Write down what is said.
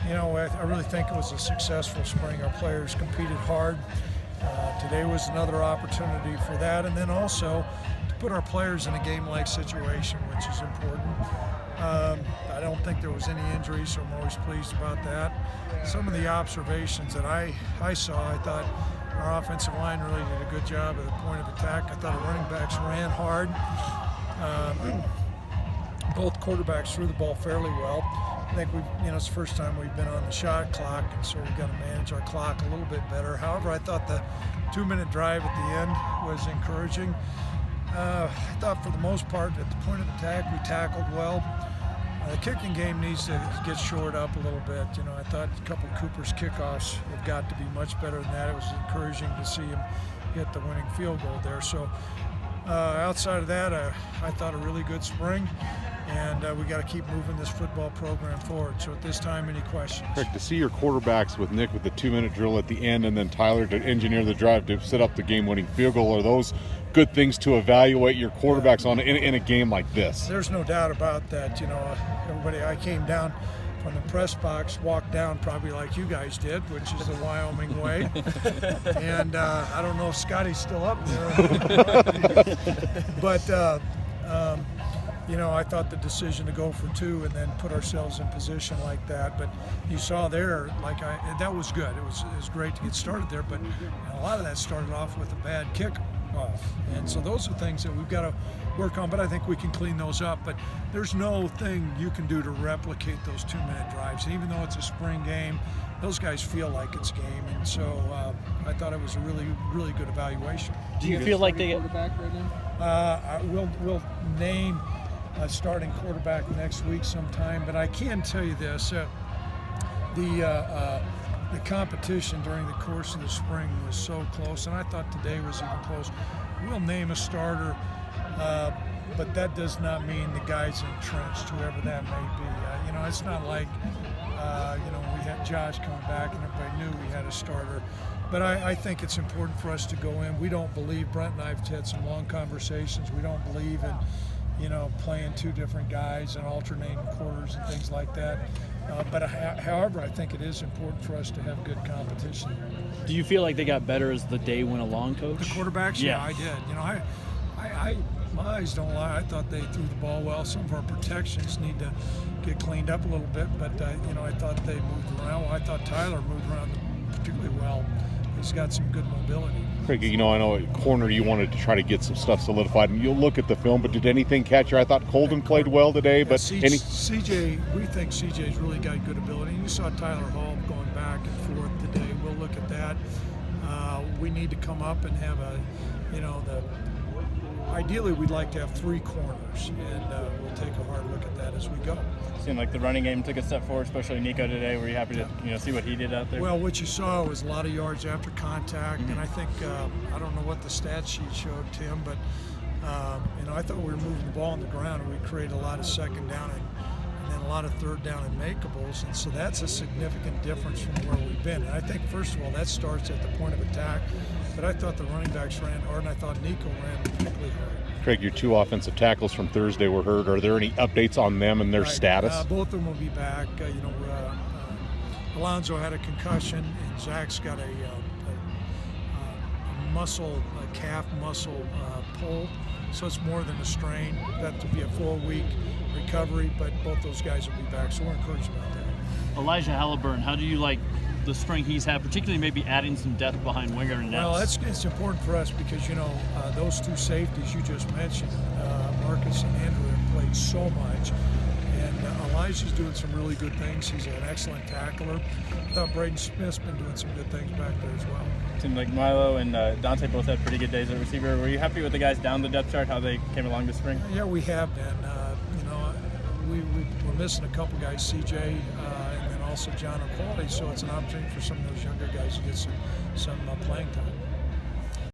I really think it was a successful spring. Our players competed hard. Today was another opportunity for that, and then also to put our players in a game-like situation, which is important. I don't think there was any injuries, so I'm always pleased about that. Some of the observations that I saw, I thought our offensive line really did a good job at the point of attack. I thought our running backs ran hard. Both quarterbacks threw the ball fairly well. I think it's the first time we've been on the shot clock, and so we've got to manage our clock a little bit better. However, I thought the 2-minute drive at the end was encouraging. I thought for the most part at the point of attack we tackled well. The kicking game needs to get shored up a little bit. I thought a couple of Cooper's kickoffs have got to be much better than that. It was encouraging to see him hit the winning field goal there. So outside of that, I thought a really good spring. And we got to keep moving this football program forward. So at this time, any questions? Craig, to see your quarterbacks with Nick with the 2-minute drill at the end and then Tyler to engineer the drive to set up the game-winning field goal, are those good things to evaluate your quarterbacks on in a game like this? There's no doubt about that. Everybody, I came down from the press box, walked down probably like you guys did, which is the Wyoming way. And I don't know if Scotty's still up there. But I thought the decision to go for 2 and then put ourselves in position like that. But you saw there, that was good. It was great to get started there. But a lot of that started off with a bad kickoff. And so those are things that we've got to work on. But I think we can clean those up. But there's no thing you can do to replicate those 2-minute drives. And even though it's a spring game, those guys feel like it's game. And so I thought it was a really, really good evaluation. Do you feel like they get quarterback right now? We'll name a starting quarterback next week sometime, but I can tell you this: the competition during the course of the spring was so close, and I thought today was even close. We'll name a starter, but that does not mean the guys entrenched, whoever that may be. It's not like we had Josh coming back and everybody knew we had a starter. But I think it's important for us to go in. We don't believe, Brent and I have had some long conversations, we don't believe in playing 2 different guys and alternating quarters and things like that. However, I think it is important for us to have good competition. Do you feel like they got better as the day went along, Coach? The quarterbacks? Yeah, I did. My eyes don't lie. I thought they threw the ball well. Some of our protections need to get cleaned up a little bit, but I thought they moved around. I thought Tyler moved around particularly well. He's got some good mobility. Craig, I know at corner you wanted to try to get some stuff solidified, and you'll look at the film, but did anything catch your eye? I thought Colden played well today, but CJ, we think CJ's really got good ability. You saw Tyler Hall going back and forth today. We'll look at that. We need to come up and have ideally we'd like to have 3 corners, and we'll take a hard look at that as we go. Seemed like the running game took a step forward, especially Nico today. Were you happy to see what he did out there? Well, what you saw was a lot of yards after contact, and I think I don't know what the stat sheet showed, Tim, but I thought we were moving the ball on the ground, and we created a lot of second down and then a lot of third down and makeables, and so that's a significant difference from where we've been. And I think first of all that starts at the point of attack, but I thought the running backs ran hard, and I thought Nico ran particularly hard. Craig, your 2 offensive tackles from Thursday were hurt. Are there any updates on them and their status? Both of them will be back. Alonzo had a concussion, and Zach's got a calf muscle pull, so it's more than a strain. That to be a 4-week recovery, but both those guys will be back, so we're encouraged about that. Elijah Halliburton, how do you like the spring he's had, particularly maybe adding some depth behind Winger and Nets? Well, it's important for us because, those 2 safeties you just mentioned, Marcus and Andrew, have played so much. And Elijah's doing some really good things. He's an excellent tackler. I thought Braden Smith's been doing some good things back there as well. It seemed like Milo and Dante both had pretty good days at receiver. Were you happy with the guys down the depth chart, how they came along this spring? Yeah, we have been. We're missing a couple guys, CJ, and then also John O'Quality, so it's an opportunity for some of those younger guys to get some playing time.